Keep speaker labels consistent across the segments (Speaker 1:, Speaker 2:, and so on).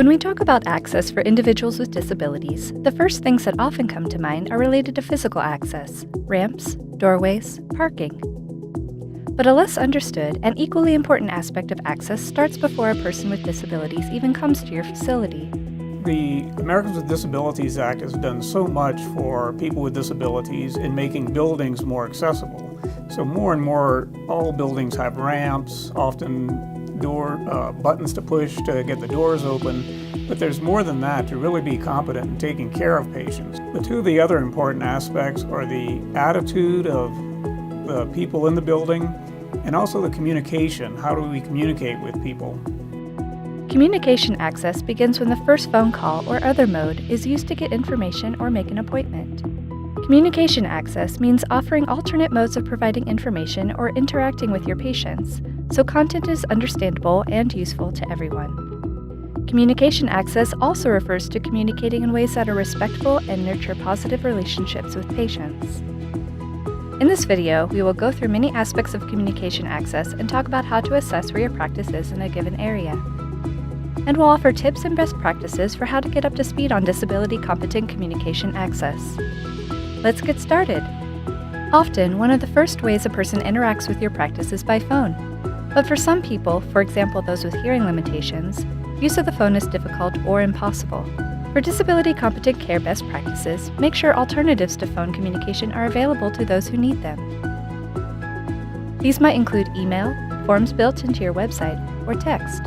Speaker 1: When we talk about access for individuals with disabilities, the first things that often come to mind are related to physical access: ramps, doorways, parking. But a less understood and equally important aspect of access starts before a person with disabilities even comes to your facility.
Speaker 2: The Americans with Disabilities Act has done so much for people with disabilities in making buildings more accessible. So more and more, all buildings have ramps, often buttons to push to get the doors open. But there's more than that to really be competent in taking care of patients. The two of the other important aspects are the attitude of the people in the building and also the communication. How do we communicate with people?
Speaker 1: Communication access begins when the first phone call or other mode is used to get information or make an appointment. Communication access means offering alternate modes of providing information or interacting with your patients, so content is understandable and useful to everyone. Communication access also refers to communicating in ways that are respectful and nurture positive relationships with patients. In this video, we will go through many aspects of communication access and talk about how to assess where your practice is in a given area. And we'll offer tips and best practices for how to get up to speed on disability-competent communication access. Let's get started. Often, one of the first ways a person interacts with your practice is by phone. But for some people, for example those with hearing limitations, use of the phone is difficult or impossible. For disability-competent care best practices, make sure alternatives to phone communication are available to those who need them. These might include email, forms built into your website, or text.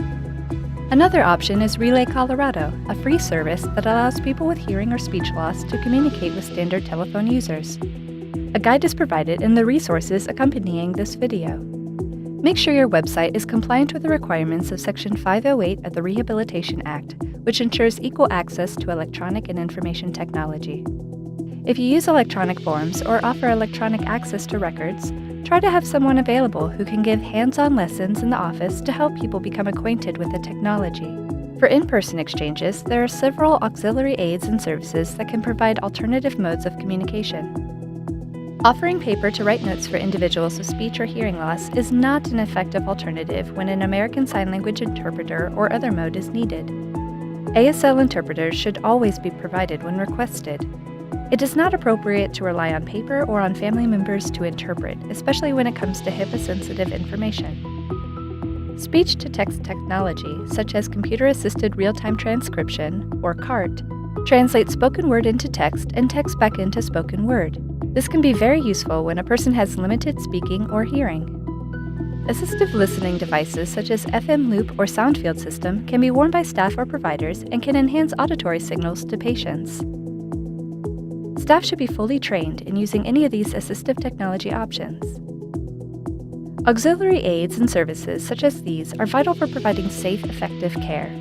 Speaker 1: Another option is Relay Colorado, a free service that allows people with hearing or speech loss to communicate with standard telephone users. A guide is provided in the resources accompanying this video. Make sure your website is compliant with the requirements of Section 508 of the Rehabilitation Act, which ensures equal access to electronic and information technology. If you use electronic forms or offer electronic access to records, try to have someone available who can give hands-on lessons in the office to help people become acquainted with the technology. For in-person exchanges, there are several auxiliary aids and services that can provide alternative modes of communication. Offering paper to write notes for individuals with speech or hearing loss is not an effective alternative when an American Sign Language interpreter or other mode is needed. ASL interpreters should always be provided when requested. It is not appropriate to rely on paper or on family members to interpret, especially when it comes to HIPAA-sensitive information. Speech-to-text technology, such as computer-assisted real-time transcription, or CART, translates spoken word into text and text back into spoken word. This can be very useful when a person has limited speaking or hearing. Assistive listening devices such as FM loop or sound field system can be worn by staff or providers and can enhance auditory signals to patients. Staff should be fully trained in using any of these assistive technology options. Auxiliary aids and services such as these are vital for providing safe, effective care.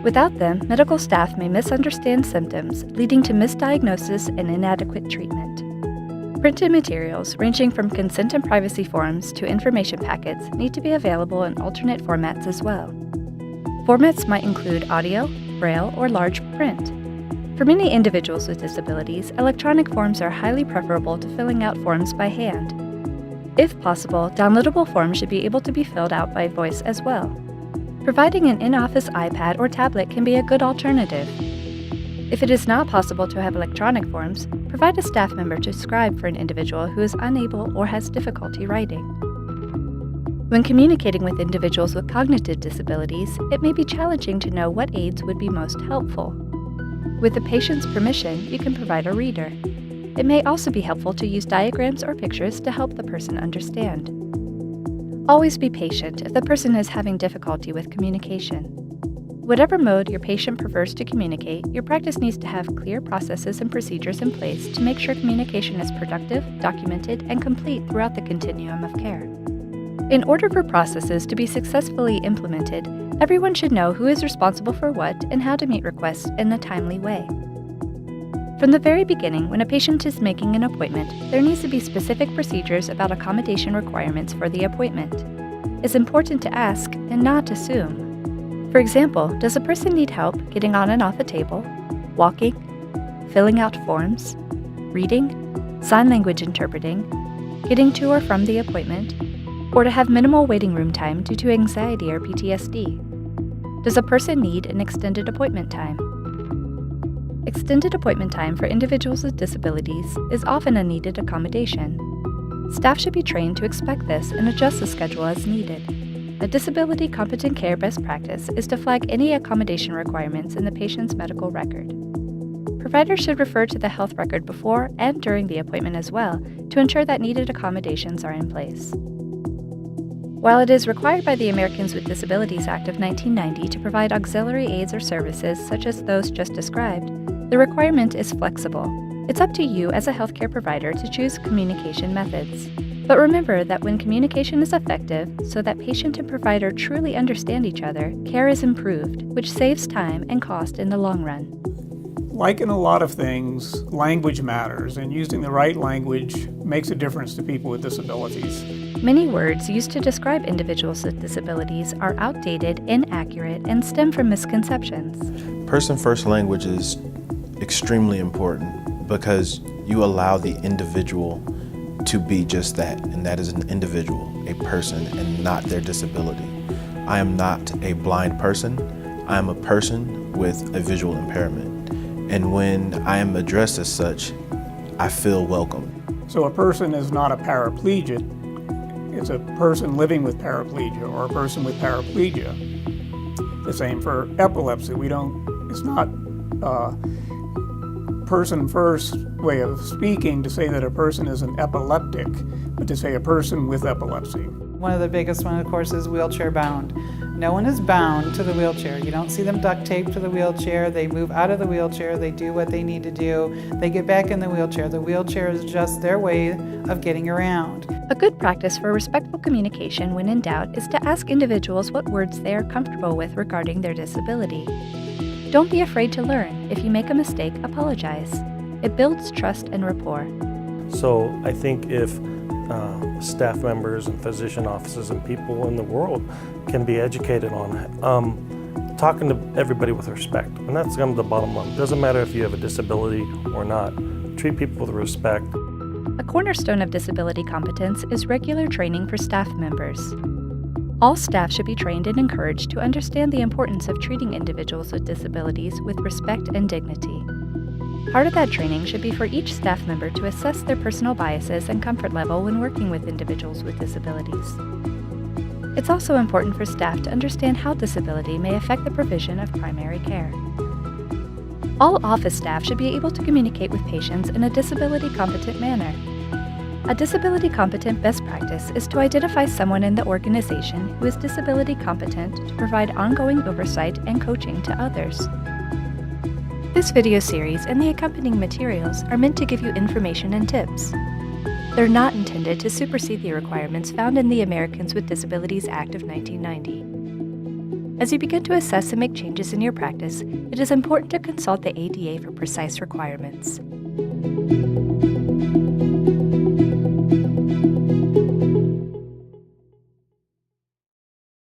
Speaker 1: Without them, medical staff may misunderstand symptoms, leading to misdiagnosis and inadequate treatment. Printed materials, ranging from consent and privacy forms to information packets, need to be available in alternate formats as well. Formats might include audio, braille, or large print. For many individuals with disabilities, electronic forms are highly preferable to filling out forms by hand. If possible, downloadable forms should be able to be filled out by voice as well. Providing an in-office iPad or tablet can be a good alternative. If it is not possible to have electronic forms, provide a staff member to scribe for an individual who is unable or has difficulty writing. When communicating with individuals with cognitive disabilities, it may be challenging to know what aids would be most helpful. With the patient's permission, you can provide a reader. It may also be helpful to use diagrams or pictures to help the person understand. Always be patient if the person is having difficulty with communication. Whatever mode your patient prefers to communicate, your practice needs to have clear processes and procedures in place to make sure communication is productive, documented, and complete throughout the continuum of care. In order for processes to be successfully implemented, everyone should know who is responsible for what and how to meet requests in a timely way. From the very beginning, when a patient is making an appointment, there needs to be specific procedures about accommodation requirements for the appointment. It's important to ask and not assume. For example, does a person need help getting on and off a table, walking, filling out forms, reading, sign language interpreting, getting to or from the appointment, or to have minimal waiting room time due to anxiety or PTSD? Does a person need an extended appointment time? Extended appointment time for individuals with disabilities is often a needed accommodation. Staff should be trained to expect this and adjust the schedule as needed. A disability competent care best practice is to flag any accommodation requirements in the patient's medical record. Providers should refer to the health record before and during the appointment as well to ensure that needed accommodations are in place. While it is required by the Americans with Disabilities Act of 1990 to provide auxiliary aids or services such as those just described, the requirement is flexible. It's up to you as a healthcare provider to choose communication methods. But remember that when communication is effective, so that patient and provider truly understand each other, care is improved, which saves time and cost in the long run.
Speaker 2: Like in a lot of things, language matters, and using the right language makes a difference to people with disabilities.
Speaker 1: Many words used to describe individuals with disabilities are outdated, inaccurate, and stem from misconceptions.
Speaker 3: Person-first language is extremely important because you allow the individual to be just that, and that is an individual, a person, and not their disability. I am not a blind person. I am a person with a visual impairment. And when I am addressed as such, I feel welcome.
Speaker 2: So a person is not a paraplegic, it's a person living with paraplegia or a person with paraplegia. The same for epilepsy. It's not person-first way of speaking to say that a person is an epileptic, but to say a person with epilepsy.
Speaker 4: One of the biggest one, of course, is wheelchair bound. No one is bound to the wheelchair. You don't see them duct taped to the wheelchair. They move out of the wheelchair. They do what they need to do. They get back in the wheelchair. The wheelchair is just their way of getting around.
Speaker 1: A good practice for respectful communication when in doubt is to ask individuals what words they are comfortable with regarding their disability. Don't be afraid to learn. If you make a mistake, apologize. It builds trust and rapport.
Speaker 5: So I think if staff members and physician offices and people in the world can be educated on it, talking to everybody with respect, and that's kind of the bottom line. It doesn't matter if you have a disability or not. Treat people with respect.
Speaker 1: A cornerstone of disability competence is regular training for staff members. All staff should be trained and encouraged to understand the importance of treating individuals with disabilities with respect and dignity. Part of that training should be for each staff member to assess their personal biases and comfort level when working with individuals with disabilities. It's also important for staff to understand how disability may affect the provision of primary care. All office staff should be able to communicate with patients in a disability-competent manner. A disability-competent best practice is to identify someone in the organization who is disability-competent to provide ongoing oversight and coaching to others. This video series and the accompanying materials are meant to give you information and tips. They're not intended to supersede the requirements found in the Americans with Disabilities Act of 1990. As you begin to assess and make changes in your practice, it is important to consult the ADA for precise requirements.